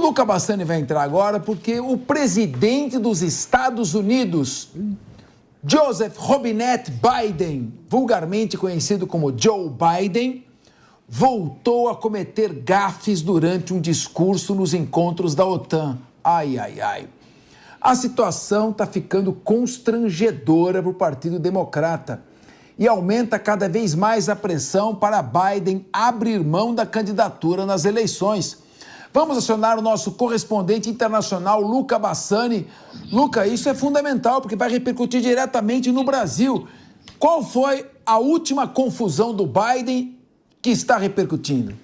Luca Bassani vai entrar agora porque o presidente dos Estados Unidos, Joseph Robinette Biden, vulgarmente conhecido como Joe Biden, voltou a cometer gafes durante um discurso nos encontros da OTAN. Ai, ai, ai. A situação está ficando constrangedora para o Partido Democrata e aumenta cada vez mais a pressão para Biden abrir mão da candidatura nas eleições. Vamos acionar o nosso correspondente internacional, Luca Bassani. Luca, isso é fundamental porque vai repercutir diretamente no Brasil. Qual foi a última confusão do Biden que está repercutindo?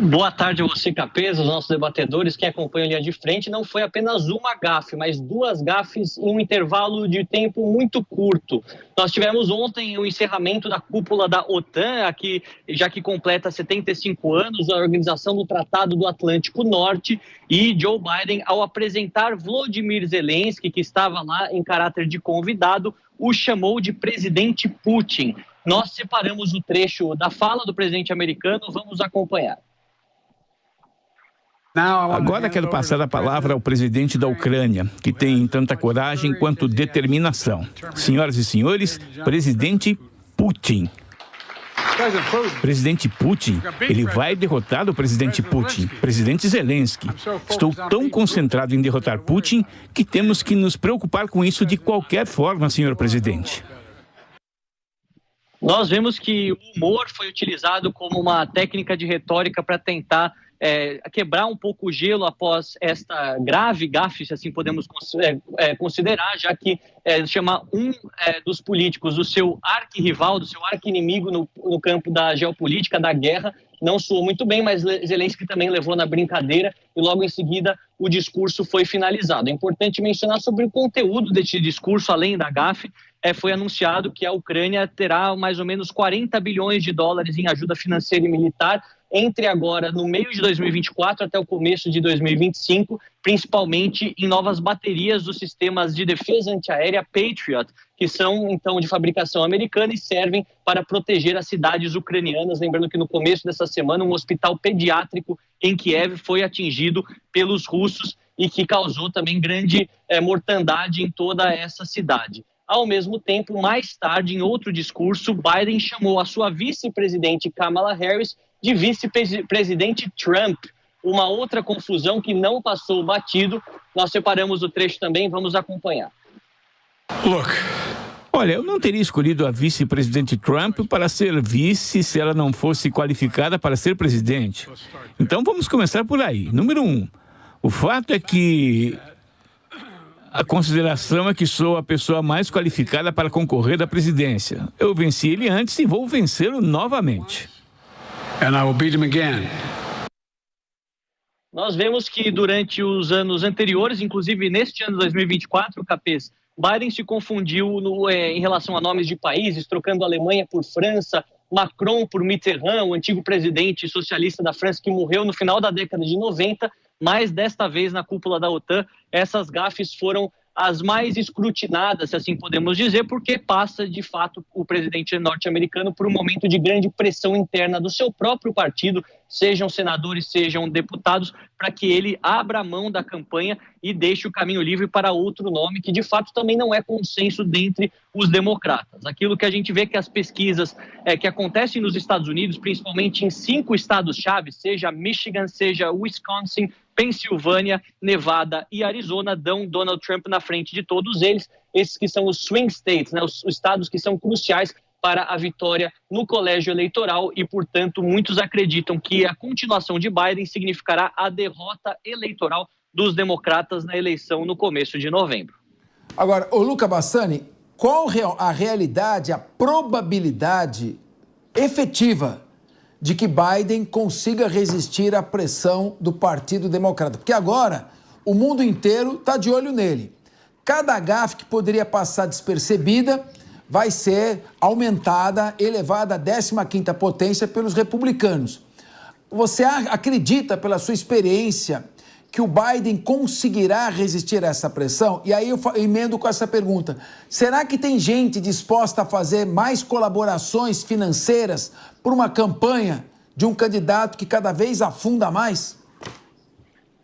Boa tarde a você, Capês, aos nossos debatedores, quem acompanha a linha de frente. Não foi apenas uma gafe, mas duas gafes em um intervalo de tempo muito curto. Nós tivemos ontem o encerramento da cúpula da OTAN, aqui, já que completa 75 anos, a organização do Tratado do Atlântico Norte, e Joe Biden, ao apresentar Volodymyr Zelensky, que estava lá em caráter de convidado, o chamou de presidente Putin. Nós separamos o trecho da fala do presidente americano, vamos acompanhar. Agora quero passar a palavra ao presidente da Ucrânia, que tem tanta coragem quanto determinação. Senhoras e senhores, presidente Putin. Presidente Putin, ele vai derrotar o presidente Putin, presidente Zelensky. Estou tão concentrado em derrotar Putin que temos que nos preocupar com isso de qualquer forma, senhor presidente. Nós vemos que o humor foi utilizado como uma técnica de retórica para tentar quebrar um pouco o gelo após esta grave gafe, se assim podemos considerar, já que chamar dos políticos do seu arquirrival, do seu arqui-inimigo no campo da geopolítica, da guerra, não soou muito bem, mas Zelensky também levou na brincadeira e logo em seguida o discurso foi finalizado. É importante mencionar sobre o conteúdo deste discurso, além da gafe. Foi anunciado que a Ucrânia terá mais ou menos 40 bilhões de dólares em ajuda financeira e militar entre agora, no meio de 2024 até o começo de 2025, principalmente em novas baterias dos sistemas de defesa antiaérea Patriot, que são, então, de fabricação americana e servem para proteger as cidades ucranianas. Lembrando que no começo dessa semana, um hospital pediátrico em Kiev foi atingido pelos russos e que causou também grande mortandade em toda essa cidade. Ao mesmo tempo, mais tarde, em outro discurso, Biden chamou a sua vice-presidente Kamala Harris de vice-presidente Trump. Uma outra confusão que não passou batido. Nós separamos o trecho também, vamos acompanhar. Olha, eu não teria escolhido a vice-presidente Trump para ser vice se ela não fosse qualificada para ser presidente. Então vamos começar por aí. Número 1, o fato é que a consideração é que sou a pessoa mais qualificada para concorrer à presidência. Eu venci ele antes e vou vencê-lo novamente. And I will beat him again. Nós vemos que durante os anos anteriores, inclusive neste ano de 2024, Capês, Biden se confundiu em relação a nomes de países, trocando a Alemanha por França, Macron por Mitterrand, o antigo presidente socialista da França que morreu no final da década de 90, mas desta vez na cúpula da OTAN, essas gafes foram as mais escrutinadas, se assim podemos dizer, porque passa, de fato, o presidente norte-americano por um momento de grande pressão interna do seu próprio partido, sejam senadores, sejam deputados, para que ele abra a mão da campanha e deixe o caminho livre para outro nome, que de fato também não é consenso dentre os democratas. Aquilo que a gente vê que as pesquisas que acontecem nos Estados Unidos, principalmente em 5 estados-chave, seja Michigan, seja Wisconsin, Pensilvânia, Nevada e Arizona, dão Donald Trump na frente de todos eles, esses que são os swing states, né, os estados que são cruciais para a vitória no colégio eleitoral e, portanto, muitos acreditam que a continuação de Biden significará a derrota eleitoral dos democratas na eleição no começo de novembro. Agora, ô Luca Bassani, qual a realidade, a probabilidade efetiva de que Biden consiga resistir à pressão do Partido Democrata? Porque agora o mundo inteiro está de olho nele. Cada gafe que poderia passar despercebida vai ser aumentada, elevada à 15ª potência pelos republicanos. Você acredita, pela sua experiência, que o Biden conseguirá resistir a essa pressão? E aí eu emendo com essa pergunta. Será que tem gente disposta a fazer mais colaborações financeiras por uma campanha de um candidato que cada vez afunda mais?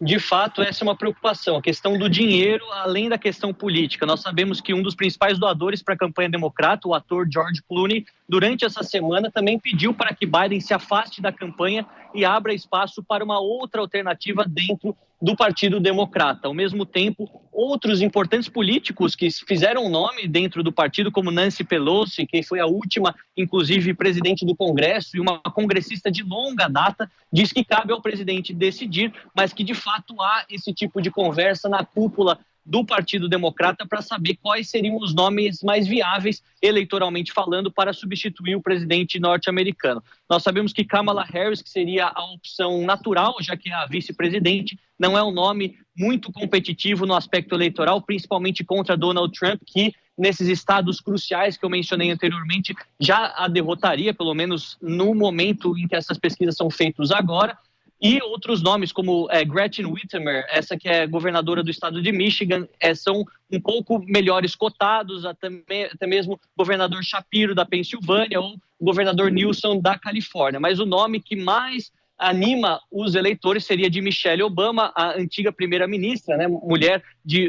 De fato, essa é uma preocupação, a questão do dinheiro, além da questão política. Nós sabemos que um dos principais doadores para a campanha democrata, o ator George Clooney, durante essa semana também pediu para que Biden se afaste da campanha e abra espaço para uma outra alternativa dentro do Partido Democrata. Ao mesmo tempo, outros importantes políticos que fizeram nome dentro do partido, como Nancy Pelosi, que foi a última, inclusive, presidente do Congresso e uma congressista de longa data, diz que cabe ao presidente decidir, mas que, de fato, há esse tipo de conversa na cúpula do Partido Democrata para saber quais seriam os nomes mais viáveis, eleitoralmente falando, para substituir o presidente norte-americano. Nós sabemos que Kamala Harris, que seria a opção natural, já que é a vice-presidente, não é um nome muito competitivo no aspecto eleitoral, principalmente contra Donald Trump, que nesses estados cruciais que eu mencionei anteriormente já a derrotaria, pelo menos no momento em que essas pesquisas são feitas agora. E outros nomes, como Gretchen Whitmer, essa que é governadora do estado de Michigan, são um pouco melhores cotados, até mesmo governador Shapiro da Pensilvânia ou governador Newsom da Califórnia. Mas o nome que mais anima os eleitores seria de Michelle Obama, a antiga primeira-ministra, né, mulher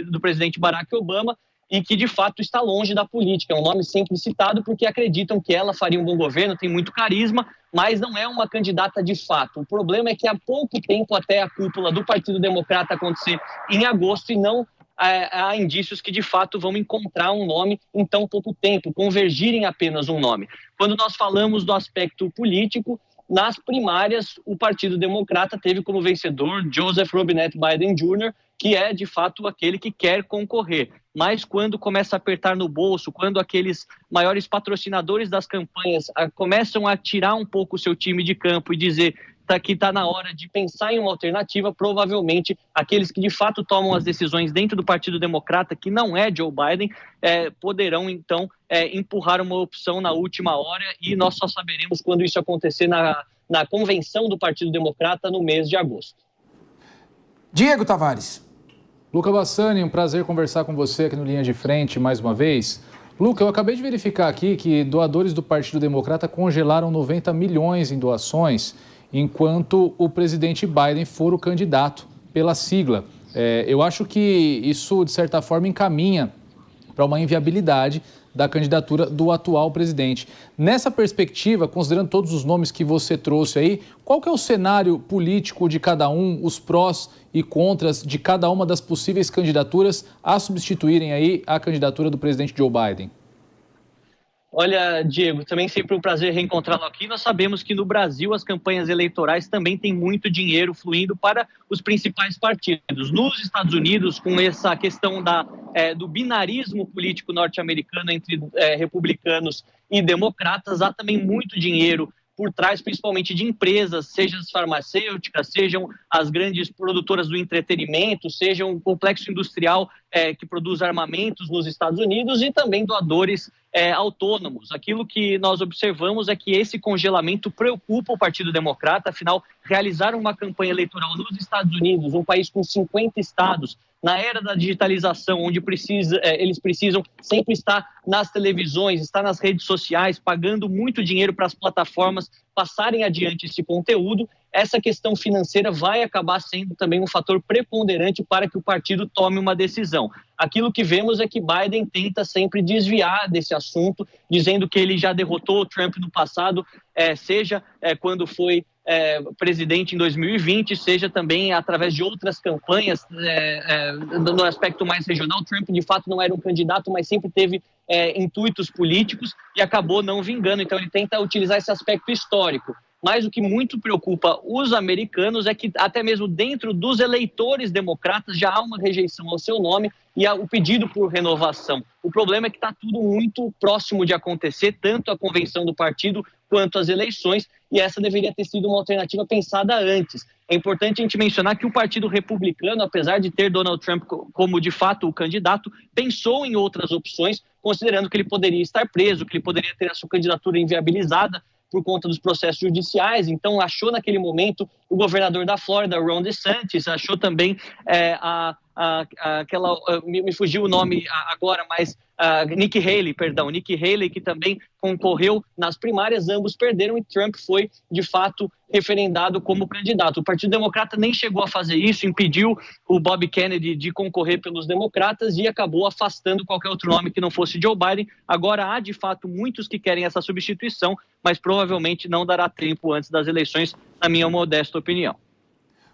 do presidente Barack Obama, e que de fato está longe da política. É um nome sempre citado porque acreditam que ela faria um bom governo, tem muito carisma, mas não é uma candidata de fato. O problema é que há pouco tempo até a cúpula do Partido Democrata acontecer em agosto e não há indícios que de fato vão encontrar um nome em tão pouco tempo, convergir em apenas um nome. Quando nós falamos do aspecto político, nas primárias o Partido Democrata teve como vencedor Joseph Robinette Biden Jr., que é de fato aquele que quer concorrer. Mas quando começa a apertar no bolso, quando aqueles maiores patrocinadores das campanhas começam a tirar um pouco o seu time de campo e dizer que está na hora de pensar em uma alternativa, provavelmente aqueles que de fato tomam as decisões dentro do Partido Democrata, que não é Joe Biden, poderão então empurrar uma opção na última hora, e nós só saberemos quando isso acontecer na convenção do Partido Democrata no mês de agosto. Diego Tavares. Luca Bassani, um prazer conversar com você aqui no Linha de Frente mais uma vez. Luca, eu acabei de verificar aqui que doadores do Partido Democrata congelaram 90 milhões em doações, enquanto o presidente Biden for o candidato pela sigla. Eu acho que isso, de certa forma, encaminha para uma inviabilidade da candidatura do atual presidente. Nessa perspectiva, considerando todos os nomes que você trouxe aí, qual que é o cenário político de cada um, os prós e contras de cada uma das possíveis candidaturas a substituírem aí a candidatura do presidente Joe Biden? Olha, Diego, também sempre um prazer reencontrá-lo aqui. Nós sabemos que no Brasil as campanhas eleitorais também têm muito dinheiro fluindo para os principais partidos. Nos Estados Unidos, com essa questão do binarismo político norte-americano entre republicanos e democratas, há também muito dinheiro por trás, principalmente de empresas, sejam as farmacêuticas, sejam as grandes produtoras do entretenimento, seja um complexo industrial que produz armamentos nos Estados Unidos, e também doadores autônomos. Aquilo que nós observamos é que esse congelamento preocupa o Partido Democrata. Afinal, realizar uma campanha eleitoral nos Estados Unidos, um país com 50 estados, na era da digitalização, onde eles precisam sempre estar nas televisões, estar nas redes sociais, pagando muito dinheiro para as plataformas passarem adiante esse conteúdo, essa questão financeira vai acabar sendo também um fator preponderante para que o partido tome uma decisão. Aquilo que vemos é que Biden tenta sempre desviar desse assunto, dizendo que ele já derrotou o Trump no passado, seja quando foi presidente em 2020, seja também através de outras campanhas no aspecto mais regional. Trump, de fato, não era um candidato, mas sempre teve intuitos políticos e acabou não vingando. Então, ele tenta utilizar esse aspecto histórico. Mas o que muito preocupa os americanos é que até mesmo dentro dos eleitores democratas já há uma rejeição ao seu nome e o pedido por renovação. O problema é que está tudo muito próximo de acontecer, tanto a convenção do partido quanto as eleições, e essa deveria ter sido uma alternativa pensada antes. É importante a gente mencionar que o Partido Republicano, apesar de ter Donald Trump como de fato o candidato, pensou em outras opções, considerando que ele poderia estar preso, que ele poderia ter a sua candidatura inviabilizada por conta dos processos judiciais. Então achou naquele momento o governador da Flórida, Ron DeSantis, achou também a me fugiu o nome agora, mas Nikki Haley, que também concorreu nas primárias, ambos perderam e Trump foi, de fato, referendado como candidato. O Partido Democrata nem chegou a fazer isso, impediu o Bob Kennedy de concorrer pelos democratas e acabou afastando qualquer outro nome que não fosse Joe Biden. Agora há, de fato, muitos que querem essa substituição, mas provavelmente não dará tempo antes das eleições, na minha modesta opinião.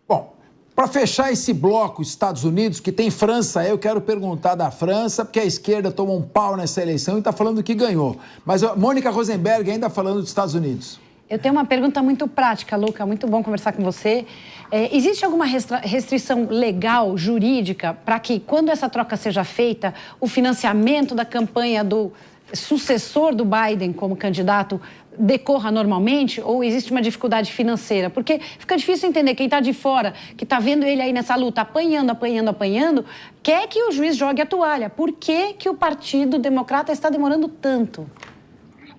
Bom, para fechar esse bloco Estados Unidos, que tem França, eu quero perguntar da França, porque a esquerda tomou um pau nessa eleição e está falando que ganhou. Mas a Mônica Rosenberg ainda falando dos Estados Unidos. Eu tenho uma pergunta muito prática, Luca, muito bom conversar com você. Existe alguma restrição legal, jurídica, para que, quando essa troca seja feita, o financiamento da campanha do sucessor do Biden como candidato decorra normalmente, ou existe uma dificuldade financeira? Porque fica difícil entender quem está de fora, que está vendo ele aí nessa luta, apanhando, quer que o juiz jogue a toalha. Por que o Partido Democrata está demorando tanto?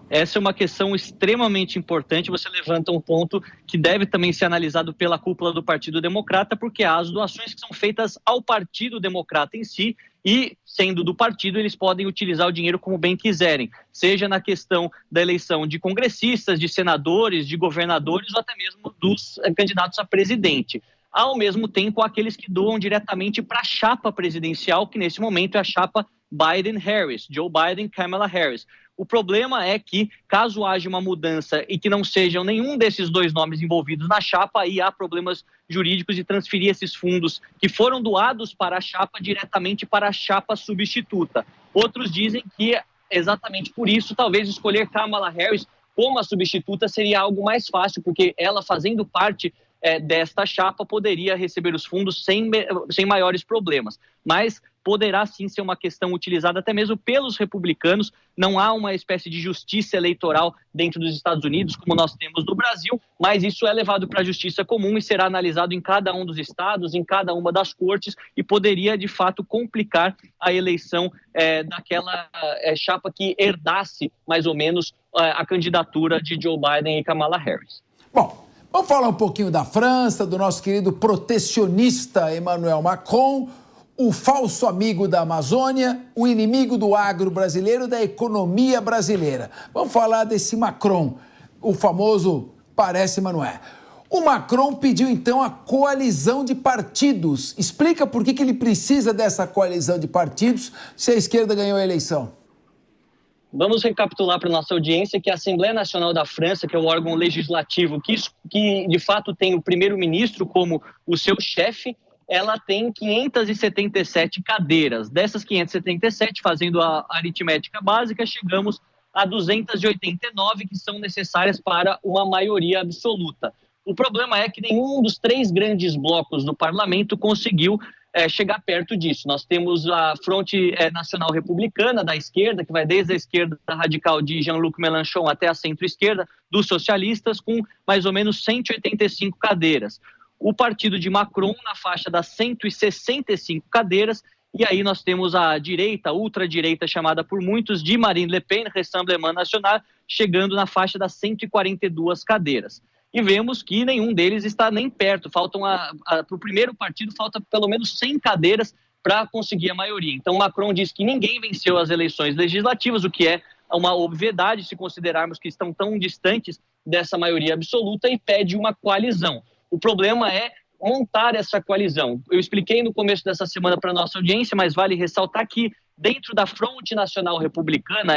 Essa é uma questão extremamente importante. Você levanta um ponto que deve também ser analisado pela cúpula do Partido Democrata, porque há as doações que são feitas ao Partido Democrata em si e, sendo do partido, eles podem utilizar o dinheiro como bem quiserem, seja na questão da eleição de congressistas, de senadores, de governadores ou até mesmo dos candidatos a presidente. Ao mesmo tempo, aqueles que doam diretamente para a chapa presidencial, que nesse momento é a chapa Biden-Harris, Joe Biden, Kamala Harris. O problema é que, caso haja uma mudança e que não sejam nenhum desses dois nomes envolvidos na chapa, aí há problemas jurídicos de transferir esses fundos que foram doados para a chapa diretamente para a chapa substituta. Outros dizem que, exatamente por isso, talvez escolher Kamala Harris como a substituta seria algo mais fácil, porque ela, fazendo parte desta chapa, poderia receber os fundos sem maiores problemas. Mas poderá sim ser uma questão utilizada até mesmo pelos republicanos. Não há uma espécie de justiça eleitoral dentro dos Estados Unidos, como nós temos no Brasil, mas isso é levado para a justiça comum e será analisado em cada um dos estados, em cada uma das cortes, e poderia, de fato, complicar a eleição daquela chapa que herdasse, mais ou menos, a candidatura de Joe Biden e Kamala Harris. Bom, vamos falar um pouquinho da França, do nosso querido protecionista Emmanuel Macron, o falso amigo da Amazônia, o inimigo do agro brasileiro, da economia brasileira. Vamos falar desse Macron, o famoso parece Emmanuel. O Macron pediu, então, a coalizão de partidos. Explica por que ele precisa dessa coalizão de partidos se a esquerda ganhou a eleição. Vamos recapitular para a nossa audiência que a Assembleia Nacional da França, que é o órgão legislativo que de fato tem o primeiro-ministro como o seu chefe, ela tem 577 cadeiras. Dessas 577, fazendo a aritmética básica, chegamos a 289 que são necessárias para uma maioria absoluta. O problema é que nenhum dos três grandes blocos do parlamento conseguiu chegar perto disso. Nós temos a Fronte Nacional Republicana da esquerda, que vai desde a esquerda radical de Jean-Luc Mélenchon até a centro-esquerda dos socialistas, com mais ou menos 185 cadeiras. O partido de Macron na faixa das 165 cadeiras, e aí nós temos a direita, a ultradireita, chamada por muitos de Marine Le Pen, Rassemblement National, chegando na faixa das 142 cadeiras. E vemos que nenhum deles está nem perto. Faltam para o primeiro partido, falta pelo menos 100 cadeiras para conseguir a maioria. Então Macron diz que ninguém venceu as eleições legislativas, o que é uma obviedade se considerarmos que estão tão distantes dessa maioria absoluta, e pede uma coalizão. O problema é montar essa coalizão. Eu expliquei no começo dessa semana para a nossa audiência, mas vale ressaltar que dentro da Fronte Nacional Republicana,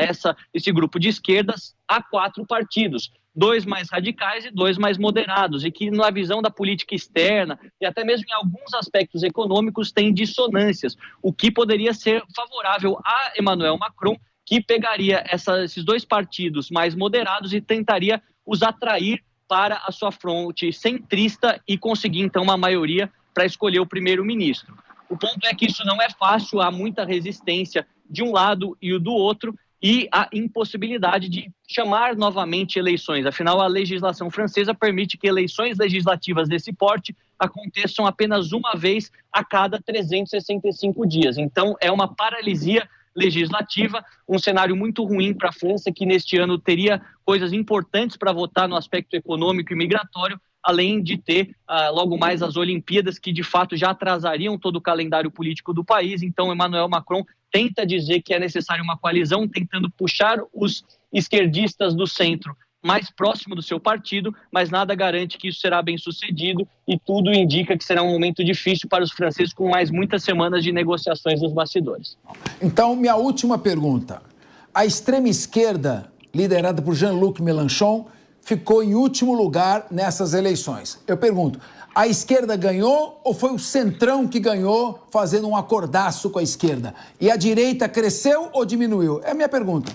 esse grupo de esquerdas, há 4 partidos, 2 mais radicais e 2 mais moderados, e que na visão da política externa e até mesmo em alguns aspectos econômicos tem dissonâncias, o que poderia ser favorável a Emmanuel Macron, que pegaria esses 2 partidos mais moderados e tentaria os atrair para a sua fronte centrista e conseguir, então, uma maioria para escolher o primeiro-ministro. O ponto é que isso não é fácil, há muita resistência de um lado e do outro, e a impossibilidade de chamar novamente eleições. Afinal, a legislação francesa permite que eleições legislativas desse porte aconteçam apenas uma vez a cada 365 dias. Então, é uma paralisia legislativa, um cenário muito ruim para a França, que neste ano teria coisas importantes para votar no aspecto econômico e migratório, além de ter logo mais as Olimpíadas, que de fato já atrasariam todo o calendário político do país. Então, Emmanuel Macron tenta dizer que é necessária uma coalizão, tentando puxar os esquerdistas do centro mais próximo do seu partido, mas nada garante que isso será bem sucedido e tudo indica que será um momento difícil para os franceses, com mais muitas semanas de negociações nos bastidores. Então, minha última pergunta. A extrema esquerda, liderada por Jean-Luc Mélenchon, ficou em último lugar nessas eleições. Eu pergunto, a esquerda ganhou ou foi o centrão que ganhou fazendo um acordaço com a esquerda? E a direita cresceu ou diminuiu? É a minha pergunta.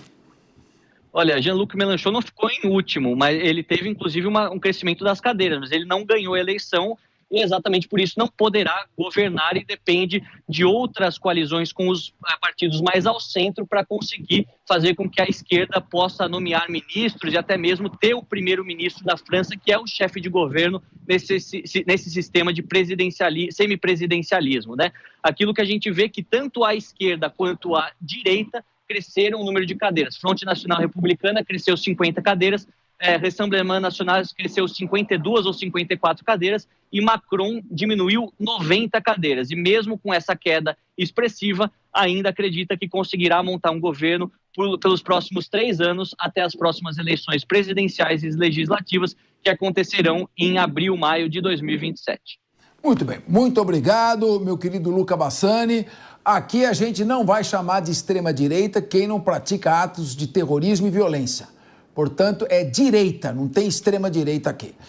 Olha, Jean-Luc Mélenchon não ficou em último, mas ele teve inclusive um crescimento das cadeiras, mas ele não ganhou a eleição e exatamente por isso não poderá governar e depende de outras coalizões com os partidos mais ao centro para conseguir fazer com que a esquerda possa nomear ministros e até mesmo ter o primeiro-ministro da França, que é o chefe de governo nesse sistema de semipresidencialismo, né? Aquilo que a gente vê que tanto a esquerda quanto a direita cresceram o número de cadeiras. Fronte Nacional Republicana cresceu 50 cadeiras, Rassemblement National cresceu 52 ou 54 cadeiras e Macron diminuiu 90 cadeiras. E mesmo com essa queda expressiva, ainda acredita que conseguirá montar um governo pelos próximos 3 anos até as próximas eleições presidenciais e legislativas que acontecerão em abril, maio de 2027. Muito bem, muito obrigado, meu querido Luca Bassani. Aqui a gente não vai chamar de extrema-direita quem não pratica atos de terrorismo e violência. Portanto, é direita, não tem extrema-direita aqui.